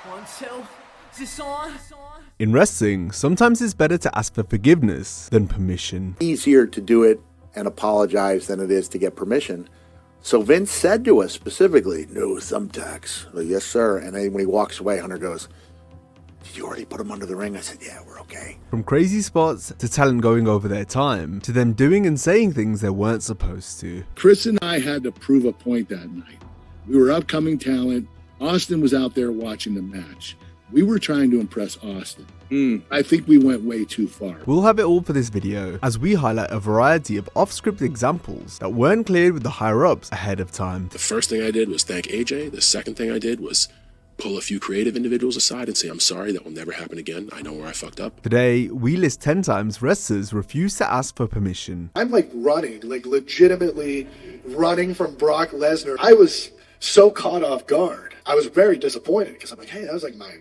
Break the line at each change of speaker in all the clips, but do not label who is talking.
1, 2, is this on?
In wrestling, sometimes it's better to ask for forgiveness than permission.
Easier to do it and apologize than it is to get permission. So Vince said to us specifically, no thumbtacks. Like, yes, sir. And then when he walks away, Hunter goes, did you already put him under the ring? I said, yeah, we're okay.
From crazy spots to talent going over their time, to them doing and saying things they weren't supposed to.
Chris and I had to prove a point that night. We were upcoming talent. Austin was out there watching the match. We were trying to impress Austin. I think we went way too far.
We'll have it all for this video, as we highlight a variety of off-script examples that weren't cleared with the higher-ups ahead of time.
The first thing I did was thank AJ. The second thing I did was pull a few creative individuals aside and say, I'm sorry, that will never happen again. I know where I fucked up.
Today, we list 10 times wrestlers refuse to ask for permission.
I'm like running, like legitimately running from Brock Lesnar. I was so caught off guard. I was very disappointed because I'm like, hey, that was like my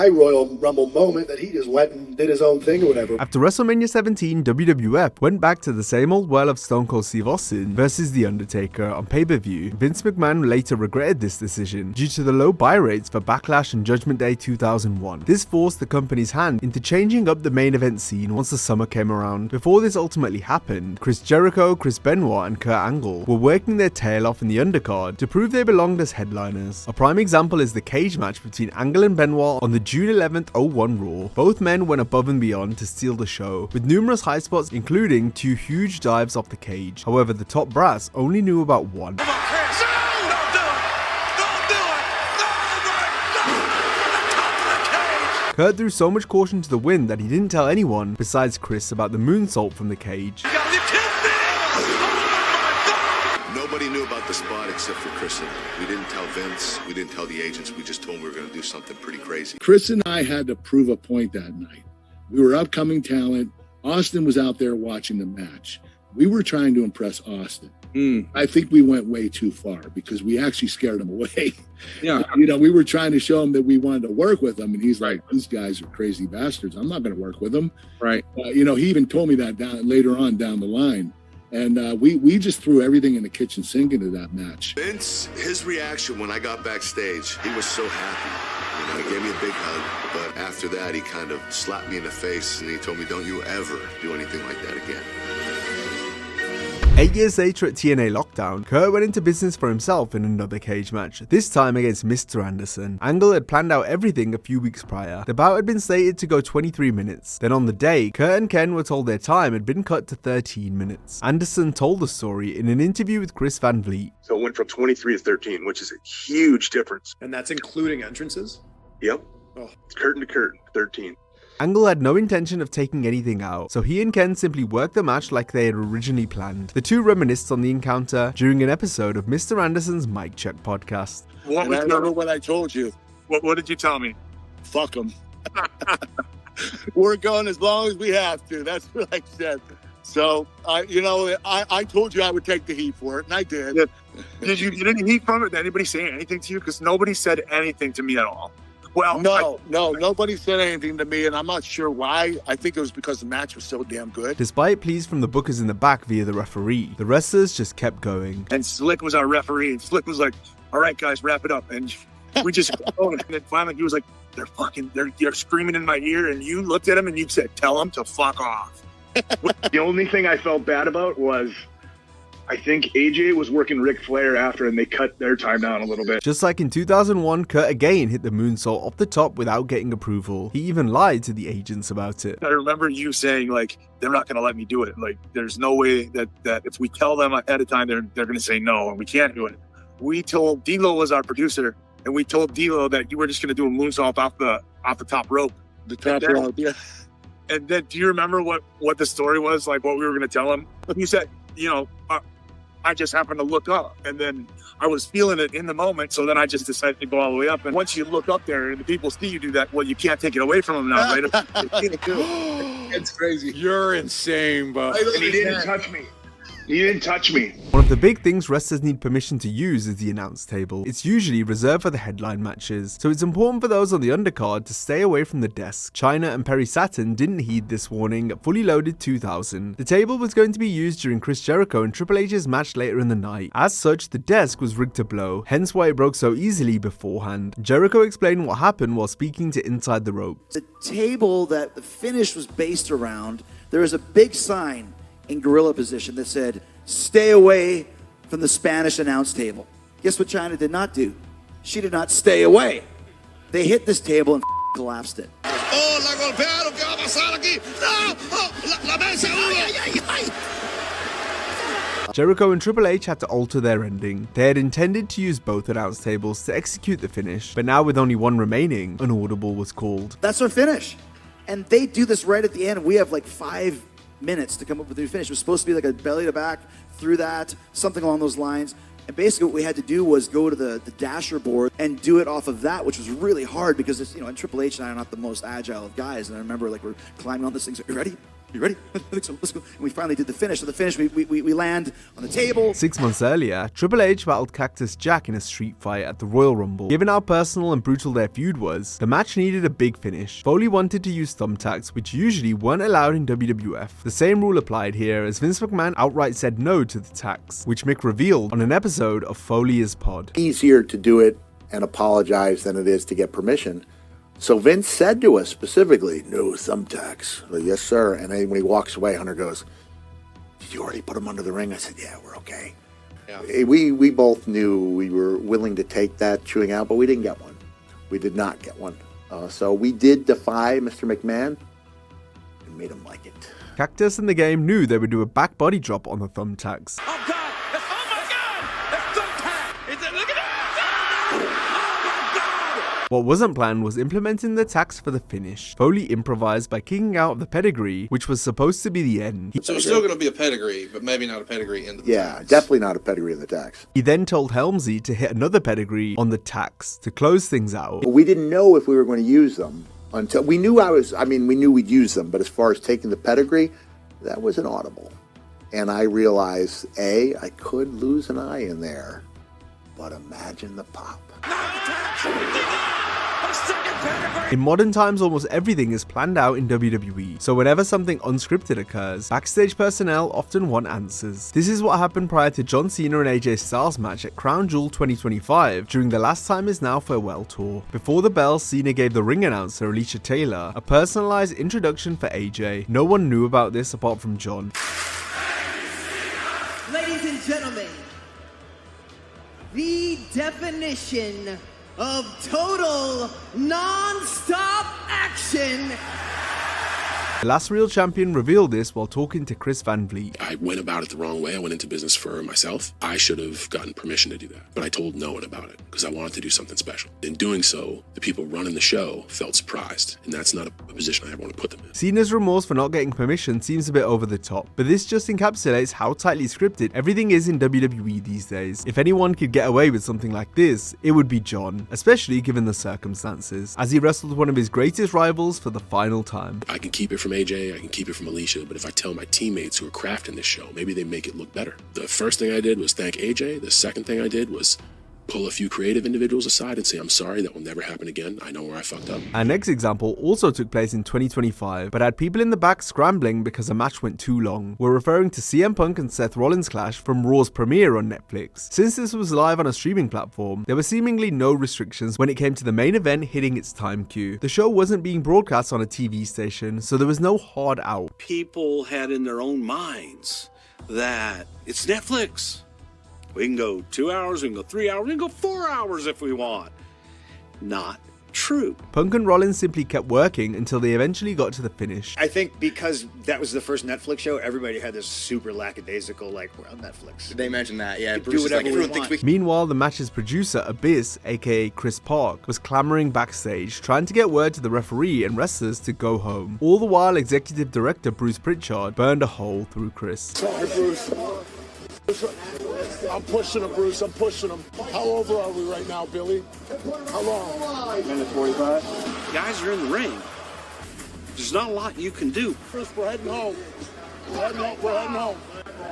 Royal Rumble moment that he just went and did his own thing or whatever.
After WrestleMania 17, WWF went back to the same old well of Stone Cold Steve Austin versus The Undertaker on pay-per-view. Vince McMahon later regretted this decision due to the low buy rates for Backlash and Judgment Day 2001. This forced the company's hand into changing up the main event scene once the summer came around. Before this ultimately happened, Chris Jericho, Chris Benoit, and Kurt Angle were working their tail off in the undercard to prove they belonged as headliners. A prime example is the cage match between Angle and Benoit on the June 11th 01 Raw. Both men went above and beyond to steal the show, with numerous high spots including 2 huge dives off the cage. However, the top brass only knew about one. Kurt threw so much caution to the wind that he didn't tell anyone besides Chris about the moonsault from the cage.
Nobody knew about the spot except for Chris and I. We didn't tell Vince, we didn't tell the agents, we just told them we were going to do something pretty crazy.
Chris and I had to prove a point that night. We were upcoming talent. Austin was out there watching the match. We were trying to impress Austin. I think we went way too far because we actually scared him away. Yeah, you know, we were trying to show him that we wanted to work with him, and he's like, "These guys are crazy bastards. I'm not going to work with them." Right. You know, he even told me that later on down the line. And we just threw everything in the kitchen sink into that match.
Vince, his reaction when I got backstage, he was so happy. You know, he gave me a big hug, but after that, he kind of slapped me in the face and he told me, don't you ever do anything like that again.
8 years later at TNA Lockdown, Kurt went into business for himself in another cage match, this time against Mr. Anderson. Angle had planned out everything a few weeks prior. The bout had been slated to go 23 minutes. Then on the day, Kurt and Ken were told their time had been cut to 13 minutes. Anderson told the story in an interview with Chris Van Vliet.
So it went from 23 to 13, which is a huge difference.
And that's including entrances?
Yep. Oh. Curtain to curtain, 13.
Angle had no intention of taking anything out, so he and Ken simply worked the match like they had originally planned. The two reminisced on the encounter during an episode of Mr. Anderson's Mic Check podcast.
I remember what I told you.
What did you tell me?
Fuck them. We're going as long as we have to. That's what I said. So, I told you I would take the heat for it, and I did.
Yeah. Did you get any heat from it? Did anybody say anything to you? Because nobody said anything to me at all. Well,
no, nobody said anything to me, and I'm not sure why. I think it was because the match was so damn good.
Despite pleas from the bookers in the back via the referee, the wrestlers just kept going.
And Slick was our referee, and Slick was like, all right, guys, wrap it up. And we just kept going. And then finally he was like, they're screaming in my ear. And you looked at him and you said, tell them to fuck off.
The only thing I felt bad about was I think AJ was working Ric Flair after, and they cut their time down a little bit.
Just like in 2001, Kurt again hit the moonsault off the top without getting approval. He even lied to the agents about it.
I remember you saying, like, they're not going to let me do it. Like, there's no way that if we tell them ahead of time, they're going to say no, and we can't do it. We told D'Lo was our producer, and we told D'Lo that you were just going to do a moonsault off the top rope.
The top rope, yeah.
And then, do you remember what the story was? Like, what we were going to tell him? You said, I just happened to look up, and then I was feeling it in the moment, so then I just decided to go all the way up. And once you look up there and the people see you do that, well, you can't take it away from them now, right?
It's crazy.
You're insane, bro.
And he didn't touch me. You didn't touch me.
One of the big things wrestlers need permission to use is the announce table. It's usually reserved for the headline matches, so it's important for those on the undercard to stay away from the desk. CHYNA and Perry Saturn didn't heed this warning at Fully Loaded 2000. The table was going to be used during Chris Jericho and Triple H's match later in the night. As such, the desk was rigged to blow, hence why it broke so easily beforehand. Jericho explained what happened while speaking to Inside the Ropes.
The table that the finish was based around, there was a big sign in gorilla position that said, "Stay away from the Spanish announce table." Guess what CHYNA did not do? She did not stay away. They hit this table and collapsed it.
Oh, la golpearon, ¿qué va a pasar aquí? No, oh, la mesa,
Jericho and Triple H had to alter their ending. They had intended to use both announce tables to execute the finish, but now with only one remaining, an audible was called.
That's our finish. And they do this right at the end. We have like 5 minutes to come up with a new finish. It was supposed to be like a belly to back through that, something along those lines. And basically what we had to do was go to the dasher board and do it off of that, which was really hard because it's, you know, and Triple H and I are not the most agile of guys. And I remember like we're climbing on this thing. So, you ready? You ready? I think so. Let's go. And we finally did the finish. So the finish, we land on the table.
6 months earlier, Triple H battled Cactus Jack in a street fight at the Royal Rumble. Given how personal and brutal their feud was, the match needed a big finish. Foley wanted to use thumbtacks, which usually weren't allowed in WWF. The same rule applied here, as Vince McMahon outright said no to the tacks, which Mick revealed on an episode of Foley is Pod.
Easier to do it and apologize than it is to get permission. So Vince said to us specifically, "No thumbtacks." Like, "Yes, sir." And then when he walks away, Hunter goes, "Did you already put them under the ring?" I said, "Yeah, we're okay." Yeah. We both knew we were willing to take that chewing out, but we didn't get one. We did not get one. So we did defy Mr. McMahon and made him like it.
Cactus and the game knew they would do a back body drop on the thumbtacks.
Oh, God! Oh, my God! That's thumbtack! Look at that!
What wasn't planned was implementing the tacks for the finish. Foley improvised by kicking out of the pedigree, which was supposed to be the end.
So it's still going to be a pedigree, but maybe not a pedigree into the
Yeah,
tacks.
definitely not a pedigree in the tacks.
He then told Helmsy to hit another pedigree on the tacks to close things out.
We didn't know if we were going to use them until we knew we knew we'd use them, but as far as taking the pedigree, that was an audible. And I realized, I could lose an eye in there, but imagine the pop.
In modern times, almost everything is planned out in WWE, so whenever something unscripted occurs, backstage personnel often want answers. This is what happened prior to John Cena and AJ Styles match at Crown Jewel 2025 during the Last Time Is Now farewell tour. Before the bell, Cena gave the ring announcer Alicia Taylor a personalized introduction for AJ. No one knew about this apart from John.
Ladies and gentlemen, the definition of total non-stop action.
The last real champion revealed this while talking to Chris Van Vliet.
I went about it the wrong way. I went into business for myself. I should have gotten permission to do that, but I told no one about it because I wanted to do something special. In doing so, the people running the show felt surprised, and that's not a position I ever want to put them in.
Cena's remorse for not getting permission seems a bit over the top, but this just encapsulates how tightly scripted everything is in WWE these days. If anyone could get away with something like this, it would be John, especially given the circumstances, as he wrestled one of his greatest rivals for the final time.
I can keep it from AJ, I can keep it from Alicia, but if I tell my teammates who are crafting this show, maybe they make it look better. The first thing I did was thank AJ. The second thing I did was pull a few creative individuals aside and say, "I'm sorry, that will never happen again. I know where I fucked up."
Our next example also took place in 2025, but had people in the back scrambling because a match went too long. We're referring to CM Punk and Seth Rollins clash from Raw's premiere on Netflix. Since this was live on a streaming platform, there were seemingly no restrictions when it came to the main event hitting its time cue. The show wasn't being broadcast on a TV station, so there was no hard out.
People had in their own minds that it's Netflix. We can go 2 hours, we can go 3 hours, we can go 4 hours if we want. Not true.
Punk and Rollins simply kept working until they eventually got to the finish.
I think because that was the first Netflix show, everybody had this super lackadaisical, like, we're on Netflix.
They mentioned that, yeah.
Do whatever we want.
Meanwhile, the match's producer, Abyss, aka Chris Park, was clamoring backstage, trying to get word to the referee and wrestlers to go home. All the while, executive director Bruce Pritchard burned a hole through Chris.
Sorry, Bruce. I'm pushing him, Bruce. I'm pushing him. How over are we right now, Billy? How long?
Minute 45. Guys are in the ring. There's not a lot you can do.
Bruce, we're heading home. We're heading home.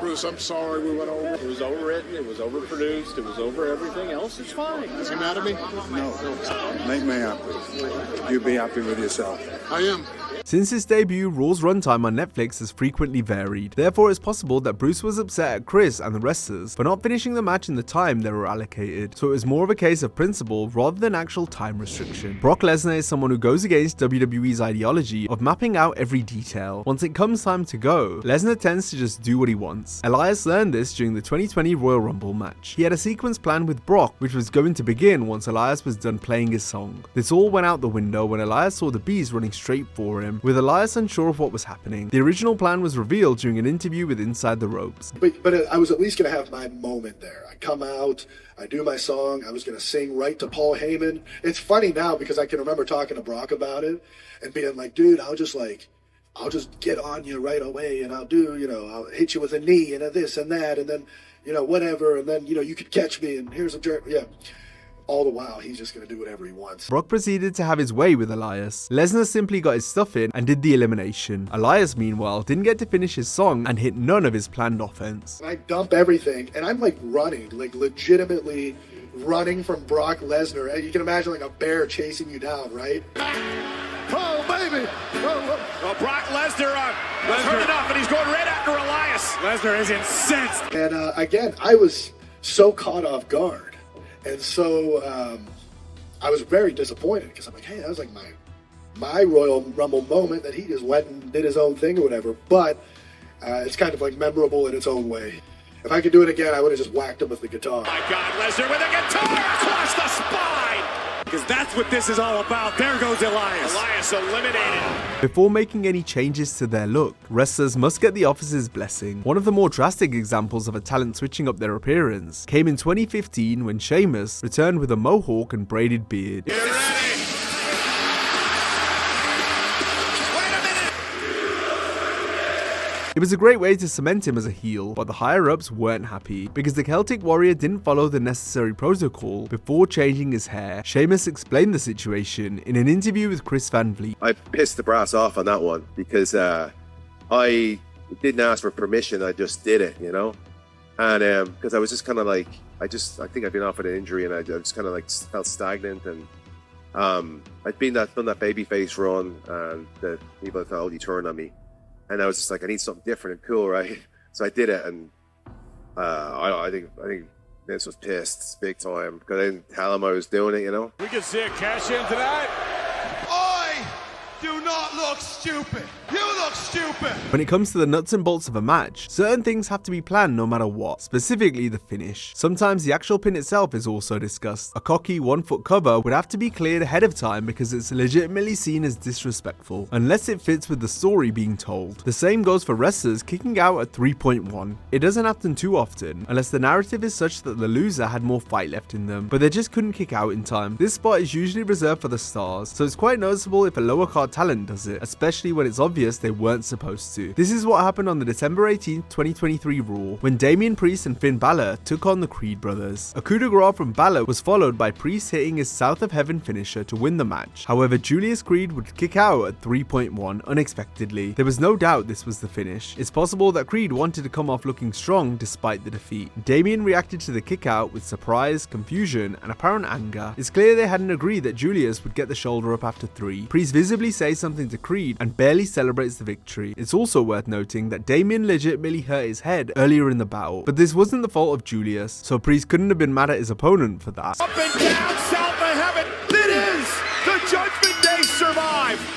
Bruce, I'm sorry we went over. It was overwritten, it was overproduced, it was over everything else. It's fine.
Is he mad at me? No. Make me happy. You be happy with yourself.
I am.
Since his debut, Raw's runtime on Netflix has frequently varied. Therefore, it's possible that Bruce was upset at Chris and the wrestlers for not finishing the match in the time they were allocated, so it was more of a case of principle rather than actual time restriction. Brock Lesnar is someone who goes against WWE's ideology of mapping out every detail. Once it comes time to go, Lesnar tends to just do what he wants. Elias learned this during the 2020 Royal Rumble match. He had a sequence planned with Brock, which was going to begin once Elias was done playing his song. This all went out the window when Elias saw the bees running straight for him, with Elias unsure of what was happening. The original plan was revealed during an interview with Inside the Ropes.
But I was at least going to have my moment there. I come out, I do my song, I was going to sing right to Paul Heyman. It's funny now because I can remember talking to Brock about it and being like, dude, I'll just get on you right away and I'll I'll hit you with a knee and a this and that and then, whatever, and then, you could catch me and here's a jerk. Yeah. All the while, he's just going to do whatever he wants.
Brock proceeded to have his way with Elias. Lesnar simply got his stuff in and did the elimination. Elias, meanwhile, didn't get to finish his song and hit none of his planned offense.
I dump everything, and I'm running, legitimately running from Brock Lesnar. And you can imagine a bear chasing you down, right?
Oh, baby! Oh, Brock Lesnar heard enough, and he's going right after Elias. Lesnar is incensed.
And again, I was so caught off guard. And so I was very disappointed because I'm like, hey, that was my Royal Rumble moment that he just went and did his own thing or whatever. But it's kind of memorable in its own way. If I could do it again, I would have just whacked him with the guitar.
My God, Lesnar with a guitar across the spine! Because that's what this is all about. There goes Elias. Elias eliminated.
Before making any changes to their look, wrestlers must get the office's blessing. One of the more drastic examples of a talent switching up their appearance came in 2015 when SHEAMUS returned with a mohawk and braided beard.
Get ready!
It was a great way to cement him as a heel, but the higher-ups weren't happy, because the Celtic Warrior didn't follow the necessary protocol before changing his hair. SHEAMUS explained the situation in an interview with Chris Van Vliet.
I pissed the brass off on that one, because I didn't ask for permission, I just did it, And because I was just kind of I think I'd been offered an injury, and I just kind of felt stagnant, and I'd done that babyface run, and the people thought, oh, you turned on me. And I was just I need something different and cool, right? So I did it, and I think Vince was pissed big time because I didn't tell him I was doing it,
We can see a cash in tonight.
I do not look stupid. You look stupid.
When it comes to the nuts and bolts of a match, certain things have to be planned no matter what, specifically the finish. Sometimes the actual pin itself is also discussed. A cocky 1-foot cover would have to be cleared ahead of time because it's legitimately seen as disrespectful, unless it fits with the story being told. The same goes for wrestlers kicking out at 3.1. It doesn't happen too often, unless the narrative is such that the loser had more fight left in them, but they just couldn't kick out in time. This spot is usually reserved for the stars, so it's quite noticeable if a lower card talent does it, especially when it's obvious they weren't supposed to. This is what happened on the December 18th, 2023 Raw, when Damian Priest and Finn Balor took on the Creed brothers. A coup de grace from Balor was followed by Priest hitting his South of Heaven finisher to win the match. However, Julius Creed would kick out at 3.1 unexpectedly. There was no doubt this was the finish. It's possible that Creed wanted to come off looking strong despite the defeat. Damian reacted to the kick out with surprise, confusion, and apparent anger. It's clear they hadn't agreed that Julius would get the shoulder up after 3. Priest visibly says something to Creed and barely celebrates the victory. It's also worth noting that Damian legitimately hurt his head earlier in the bout, but this wasn't the fault of Julius, so Priest couldn't have been mad at his opponent for that.
Up and down, south of heaven. It is the Judgment Day survive.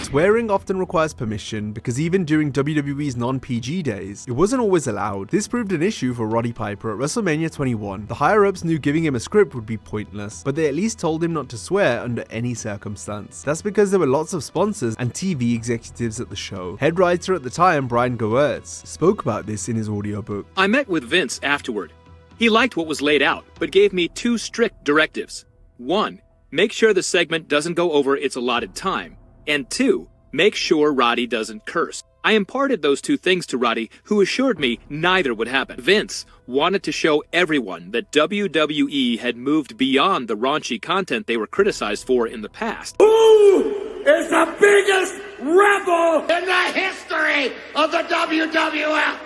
Swearing often requires permission because even during WWE's non-PG days, it wasn't always allowed. This proved an issue for Roddy Piper at WrestleMania 21. The higher-ups knew giving him a script would be pointless, but they at least told him not to swear under any circumstance. That's because there were lots of sponsors and TV executives at the show. Head writer at the time, Brian Goertz, spoke about this in his audiobook.
I met with Vince afterward. He liked what was laid out, but gave me 2 strict directives. 1, make sure the segment doesn't go over its allotted time. And 2, make sure Roddy doesn't curse. I imparted those 2 things to Roddy, who assured me neither would happen. Vince wanted to show everyone that WWE had moved beyond the raunchy content they were criticized for in the past.
Ooh!
is the biggest rebel in the history of the WWF.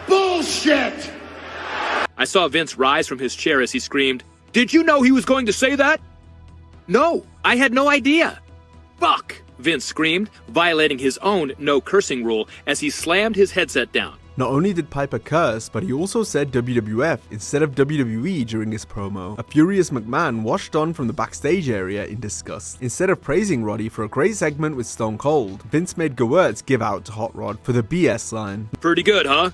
Bullshit!
I saw Vince rise from his chair as he screamed, "Did you know he was going to say that?" "No, I had no idea." "Fuck!" Vince screamed, violating his own no cursing rule as he slammed his headset down.
Not only did Piper curse, but he also said WWF instead of WWE during his promo. A furious McMahon watched on from the backstage area in disgust. Instead of praising Roddy for a great segment with Stone Cold, Vince made Gewurz give out to Hot Rod for the BS line.
"Pretty good, huh?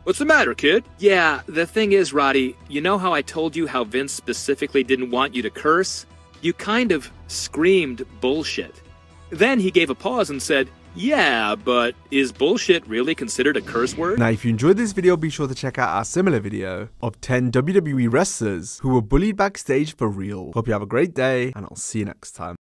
What's the matter, kid?" "Yeah, the thing is, Roddy, you know how I told you how Vince specifically didn't want you to curse? You kind of screamed bullshit." Then he gave a pause and said, "Yeah, but is bullshit really considered a curse word?"
Now, if you enjoyed this video, be sure to check out our similar video of 10 WWE wrestlers who were bullied backstage for real. Hope you have a great day, and I'll see you next time.